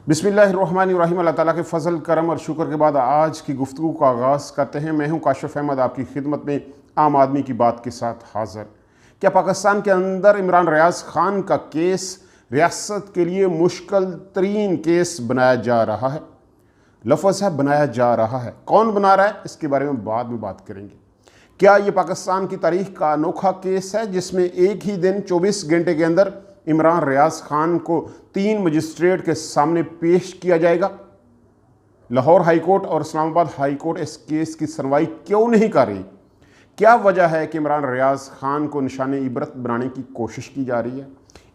बिस्मिल्लाहिर्रहमानिर्रहीम। अल्लाह ताला के फ़ज़ल करम और शुक्र के बाद आज की गुफ्तगू का आगाज़ करते हैं। मैं हूं काशिफ़ अहमद, आपकी खिदमत में आम आदमी की बात के साथ हाज़िर। क्या पाकिस्तान के अंदर इमरान रियाज़ ख़ान का केस रियासत के लिए मुश्किल तरीन केस बनाया जा रहा है? लफ्ज़ है बनाया जा रहा है, कौन बना रहा है इसके बारे में बाद में बात करेंगे। क्या ये पाकिस्तान की तारीख़ का अनोखा केस है जिसमें एक ही दिन 24 घंटे के अंदर इमरान रियाज़ ख़ान को 3 मजिस्ट्रेट के सामने पेश किया जाएगा? लाहौर हाई कोर्ट और इस्लामाबाद हाई कोर्ट इस केस की सुनवाई क्यों नहीं कर रही? क्या वजह है कि इमरान रियाज़ ख़ान को निशाने इबरत बनाने की कोशिश की जा रही है?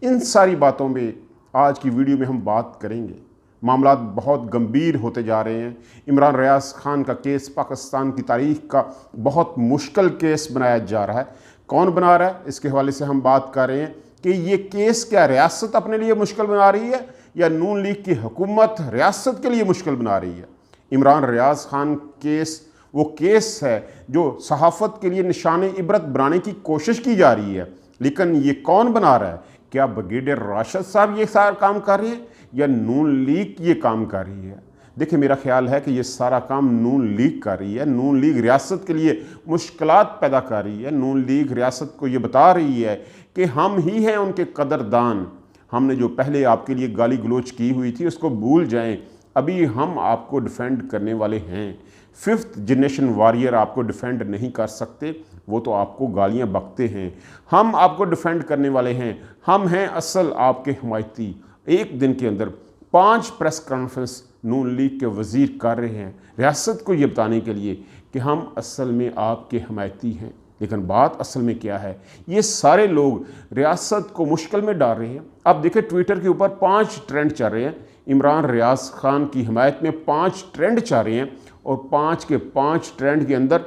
इन सारी बातों में आज की वीडियो में हम बात करेंगे। मामला बहुत गंभीर होते जा रहे हैं। इमरान रियाज़ ख़ान का केस पाकिस्तान की तारीख़ का बहुत मुश्किल केस बनाया जा रहा है। कौन बना रहा है इसके हवाले से हम बात कर रहे हैं कि ये केस क्या रियासत अपने लिए मुश्किल बना रही है या नून लीग की हुकूमत रियासत के लिए मुश्किल बना रही है। इमरान रियाज़ ख़ान केस वो केस है जो सहाफ़त के लिए निशाने इबरत बनाने की कोशिश की जा रही है, लेकिन ये कौन बना रहा है? क्या ब्रिगेडियर राशिद साहब ये सारा काम कर रहे हैं या नून लीग ये काम कर रही है? देखिए, मेरा ख्याल है कि ये सारा काम नून लीग कर रही है। नून लीग रियासत के लिए मुश्किलात पैदा कर रही है। नून लीग रियासत को ये बता रही है कि हम ही हैं उनके कदरदान। हमने जो पहले आपके लिए गाली गलोच की हुई थी उसको भूल जाएं, अभी हम आपको डिफेंड करने वाले हैं। 5th जनरेशन वॉरियर आपको डिफेंड नहीं कर सकते, वो तो आपको गालियां बकते हैं। हम आपको डिफेंड करने वाले हैं, हम हैं असल आपके हिमायती। एक दिन के अंदर 5 प्रेस कॉन्फ्रेंस नून लीग के वज़ीर कर रहे हैं रियासत को ये बताने के लिए कि हम असल में आपके हिमायती हैं। लेकिन बात असल में क्या है? ये सारे लोग रियासत को मुश्किल में डाल रहे हैं। अब देखिए, ट्विटर के ऊपर 5 ट्रेंड चल रहे हैं। इमरान रियाज़ ख़ान की हिमायत में 5 ट्रेंड चल रहे हैं और 5 के 5 ट्रेंड के अंदर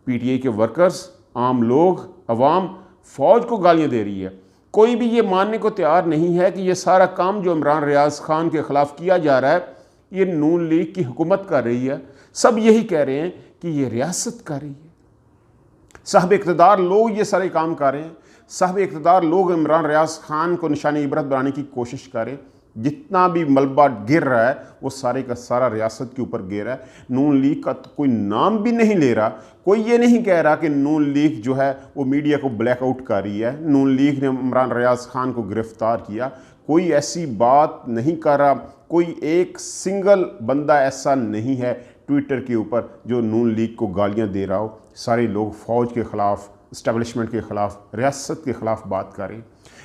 पीटीआई के वर्कर्स, आम लोग, अवाम, फ़ौज को गालियाँ दे रही है। कोई भी ये मानने को तैयार नहीं है कि ये सारा काम जो इमरान रियाज़ ख़ान के ख़िलाफ़ किया जा रहा है ये नून लीग की हुकूमत कर रही है। सब यही कह रहे हैं कि ये रियासत कर रही है। साहब इक़्तिदार लोग ये सारे काम कर रहे हैं। साहब इक़्तिदार लोग इमरान रियाज़ ख़ान को निशाने इबरत बनाने की कोशिश कर रहे हैं। जितना भी मलबा गिर रहा है वो सारे का सारा रियासत के ऊपर गिर रहा है। नून लीग का तो कोई नाम भी नहीं ले रहा। कोई ये नहीं कह रहा कि नून लीग जो है वो मीडिया को ब्लैकआउट कर रही है, नून लीग ने इमरान रियाज़ ख़ान को गिरफ़्तार किया। कोई ऐसी बात नहीं कर रहा। कोई एक सिंगल बंदा ऐसा नहीं है ट्विटर के ऊपर जो नून लीग को गालियां दे रहा हो। सारे लोग फ़ौज के ख़िलाफ़, इस्टेब्लिशमेंट के ख़िलाफ़, रियासत के ख़िलाफ़ बात करें।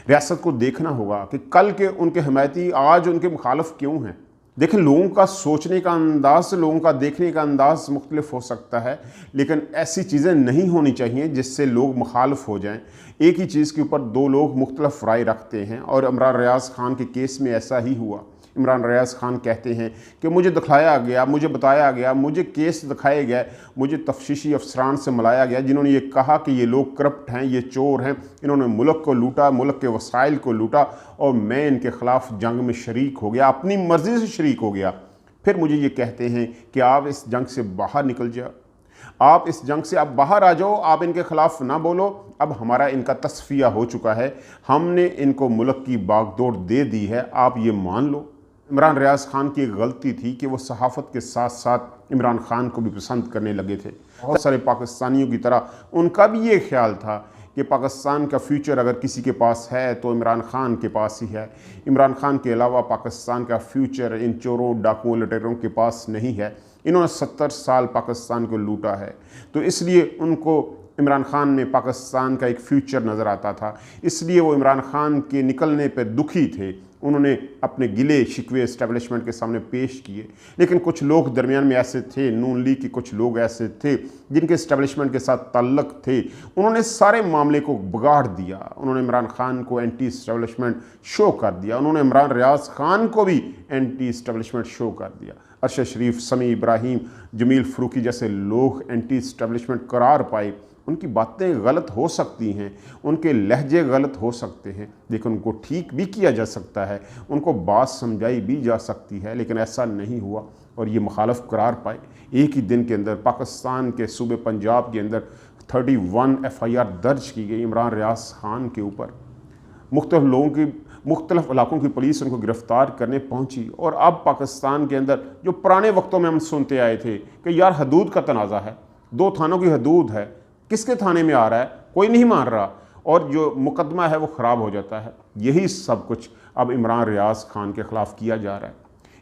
रियासत को देखना होगा कि कल के उनके हिमायती आज उनके मुखालफ क्यों हैं। देखें, लोगों का सोचने का अंदाज़, लोगों का देखने का अंदाज़ मुख्तलिफ हो सकता है, लेकिन ऐसी चीज़ें नहीं होनी चाहिए जिससे लोग मुखालफ हो जाएं। एक ही चीज़ के ऊपर 2 लोग मुख्तलिफ राय रखते हैं और इमरान रियाज़ ख़ान के केस में ऐसा ही हुआ। इमरान रियाज़ ख़ान कहते हैं कि मुझे दिखाया गया, मुझे बताया गया, मुझे केस दिखाए गए, मुझे तफ्तीशी अफसरान से मिलाया गया जिन्होंने ये कहा कि ये लोग करप्ट हैं, ये चोर हैं, इन्होंने मुल्क को लूटा, मुल्क के वसाइल को लूटा और मैं इनके ख़िलाफ़ जंग में शरीक हो गया, अपनी मर्ज़ी से शरीक हो गया। फिर मुझे ये कहते हैं कि आप इस जंग से बाहर निकल जाओ, आप इस जंग से आप बाहर आ जाओ, आप इनके ख़िलाफ़ ना बोलो। अब हमारा इनका तस्फिया हो चुका है, हमने इनको मुल्क की बागडोर दे दी है, आप ये मान लो। इमरान रियाज़ ख़ान की एक गलती थी कि वो सहाफ़त के साथ साथ इमरान ख़ान को भी पसंद करने लगे थे। बहुत सारे पाकिस्तानियों की तरह उनका भी ये ख्याल था कि पाकिस्तान का फ्यूचर अगर किसी के पास है तो इमरान ख़ान के पास ही है। इमरान ख़ान के अलावा पाकिस्तान का फ्यूचर इन चोरों, डाकुओं, लुटेरों के पास नहीं है। इन्होंने 70 साल पाकिस्तान को लूटा है, तो इसलिए उनको इमरान ख़ान में पाकिस्तान का एक फ्यूचर नज़र आता था। इसलिए वो इमरान ख़ान के निकलने पर दुखी थे। उन्होंने अपने गिले शिकवे इस्टेब्लिशमेंट के सामने पेश किए। लेकिन कुछ लोग दरमियान में ऐसे थे, नून लीग के कुछ लोग ऐसे थे जिनके इस्टेब्लिशमेंट के साथ ताल्लुक़ थे, उन्होंने सारे मामले को बिगाड़ दिया। उन्होंने इमरान ख़ान को एंटी इस्टेब्लिशमेंट शो कर दिया, उन्होंने इमरान रियाज़ ख़ान को भी एंटी इस्टेब्लिशमेंट शो कर दिया। अरशद शरीफ, समी इब्राहिम, जमील फ़रूकी जैसे लोग एंटी इस्टेब्लिशमेंट करार पाए। उनकी बातें गलत हो सकती हैं, उनके लहजे गलत हो सकते हैं, लेकिन उनको ठीक भी किया जा सकता है, उनको बात समझाई भी जा सकती है, लेकिन ऐसा नहीं हुआ और ये मुखालफ करार पाए। एक ही दिन के अंदर पाकिस्तान के सूबे पंजाब के अंदर 31 FIR दर्ज की गई इमरान रियाज़ ख़ान के ऊपर। मुख्तलिफ लोगों की मुख्तलिफ इलाकों की पुलिस उनको गिरफ़्तार करने पहुंची। और अब पाकिस्तान के अंदर जो पुराने वक्तों में हम सुनते आए थे कि यार हदूद का तनाज़ा है, 2 थानों की हदूद है, किसके थाने में आ रहा है, कोई नहीं मान रहा, और जो मुकदमा है वो ख़राब हो जाता है। यही सब कुछ अब इमरान रियाज खान के ख़िलाफ़ किया जा रहा है।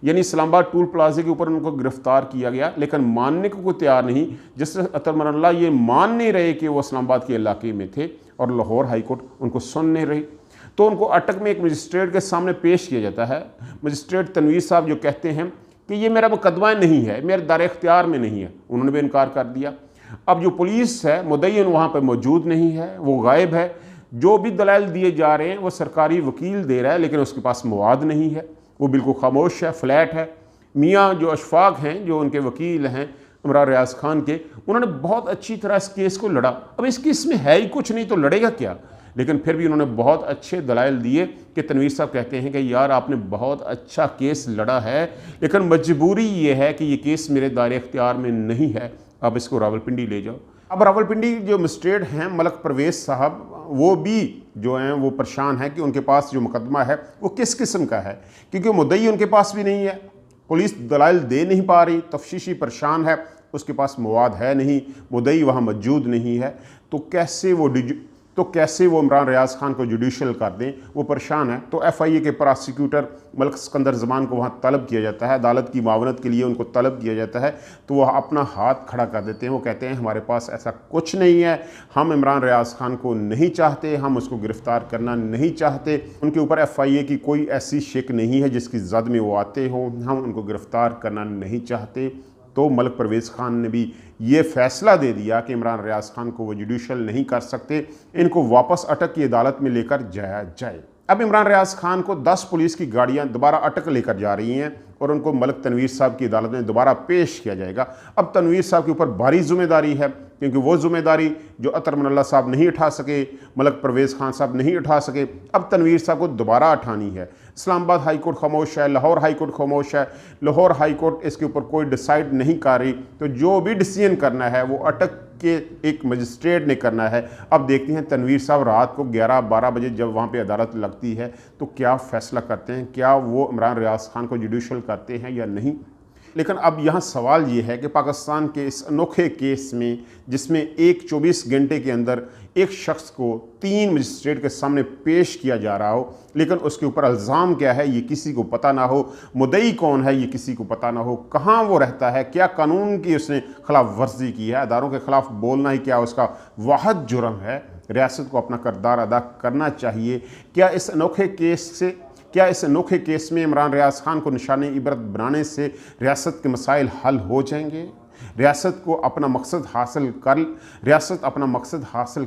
यानी इस्लामाबाद टूल प्लाजे के ऊपर उनको गिरफ़्तार किया गया, लेकिन मानने को कोई तैयार नहीं। जस्टिस अतर मनल्ला ये मान नहीं रहे कि वो इस्लामाबाद के इलाके में थे, और लाहौर हाई कोर्ट उनको सुन नहीं रही। तो उनको अटक में एक मजिस्ट्रेट के सामने पेश किया जाता है। मजिस्ट्रेट तनवीर साहब जो कहते हैं कि ये मेरा मुकदमा नहीं है, मेरे दायरे इख्तियार में नहीं है, उन्होंने भी इनकार कर दिया। अब जो पुलिस है मुद्दई वहाँ पर मौजूद नहीं है, वो गायब है। जो भी दलाइल दिए जा रहे हैं वो सरकारी वकील दे रहा है, लेकिन उसके पास मवाद नहीं है, वो बिल्कुल खामोश है, फ्लैट है। मियाँ जो अशफाक हैं, जो उनके वकील हैं इमरान रियाज खान के, उन्होंने बहुत अच्छी तरह इस केस को लड़ा। अब इस केस में है ही कुछ नहीं तो लड़ेगा क्या, लेकिन फिर भी उन्होंने बहुत अच्छे दलाइल दिए कि तनवीर साहब कहते हैं कि यार आपने बहुत अच्छा केस लड़ा है, लेकिन मजबूरी ये है कि ये केस मेरे दायरे इख्तियार में नहीं है, अब इसको रावलपिंडी ले जाओ। अब रावलपिंडी जो मजिस्ट्रेट हैं मलक परवेज़ साहब, वो भी जो हैं वो परेशान है कि उनके पास जो मुकदमा है वो किस किस्म का है, क्योंकि मुद्दई उनके पास भी नहीं है, पुलिस दलाइल दे नहीं पा रही, तफ्तीशी परेशान है, उसके पास मवाद है नहीं, मुद्दई वहाँ मौजूद नहीं है, तो कैसे वो इमरान रियाज खान को जुडिशल कर दें, वो परेशान है। तो FIA के प्रोसिक्यूटर मलिक सिकंदर ज़मान को वहाँ तलब किया जाता है, अदालत की मावनत के लिए उनको तलब किया जाता है, तो वह अपना हाथ खड़ा कर देते हैं। वो कहते हैं हमारे पास ऐसा कुछ नहीं है, हम इमरान रियाज खान को नहीं चाहते, हम उसको गिरफ़्तार करना नहीं चाहते, उनके ऊपर FIA की कोई ऐसी शिक नहीं है जिसकी जद में वो आते हों, हम उनको गिरफ़्तार करना नहीं चाहते। तो मलिक परवेज़ खान ने भी ये फ़ैसला दे दिया कि इमरान रियाज खान को वो जुडिशल नहीं कर सकते, इनको वापस अटक की अदालत में लेकर जाया जाए। अब इमरान रियाज खान को 10 पुलिस की गाड़ियां दोबारा अटक लेकर जा रही हैं और उनको मलिक तनवीर साहब की अदालत में दोबारा पेश किया जाएगा। अब तनवीर साहब के ऊपर भारी जिम्मेदारी है, क्योंकि वो जिम्मेदारी जो अतर मनल्ला साहब नहीं उठा सके, मलिक परवेज़ खान साहब नहीं उठा सके, अब तनवीर साहब को दोबारा उठानी है। इस्लामाबाद हाई कोर्ट खामोश है, लाहौर हाई कोर्ट खामोश है, लाहौर हाई कोर्ट इसके ऊपर कोई डिसाइड नहीं कर रही, तो जो भी डिसीजन करना है वो अटक के एक मजिस्ट्रेट ने करना है। अब देखते हैं तनवीर साहब रात को 11-12 बजे जब वहाँ पे अदालत लगती है तो क्या फ़ैसला करते हैं, क्या वो इमरान रियाज खान को जुडिशल करते हैं या नहीं। लेकिन अब यहाँ सवाल ये है कि पाकिस्तान के इस अनोखे केस में, जिसमें एक 24 घंटे के अंदर एक शख्स को 3 मजिस्ट्रेट के सामने पेश किया जा रहा हो, लेकिन उसके ऊपर इल्ज़ाम क्या है ये किसी को पता ना हो, मुद्दई कौन है ये किसी को पता ना हो, कहाँ वो रहता है, क्या कानून की उसने खिलाफ वर्जी की है, अदारों के ख़िलाफ़ बोलना ही क्या उसका वाहिद जुर्म है, रियासत को अपना किरदार अदा करना चाहिए। क्या इस अनोखे केस में इमरान रियाज खान को निशाने इबरत बनाने से रियासत के मसाइल हल हो जाएंगे, रियासत अपना मकसद हासिल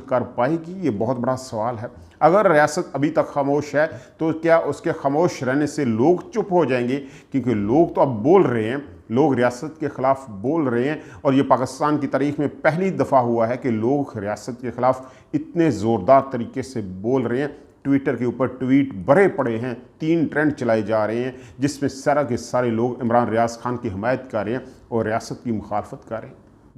कर पाएगी, ये बहुत बड़ा सवाल है। अगर रियासत अभी तक खामोश है तो क्या उसके खामोश रहने से लोग चुप हो जाएंगे, क्योंकि लोग तो अब बोल रहे हैं, लोग रियासत के ख़िलाफ़ बोल रहे हैं, और ये पाकिस्तान की तारीख़ में पहली दफ़ा हुआ है कि लोग रियासत के ख़िलाफ़ इतने ज़ोरदार तरीके से बोल रहे हैं। ट्विटर के ऊपर ट्वीट भरे पड़े हैं, 3 ट्रेंड चलाए जा रहे हैं जिसमें सारा के सारे लोग इमरान रियाज खान की हमायत कर रहे हैं और रियासत की मुखालफत कर रहे हैं।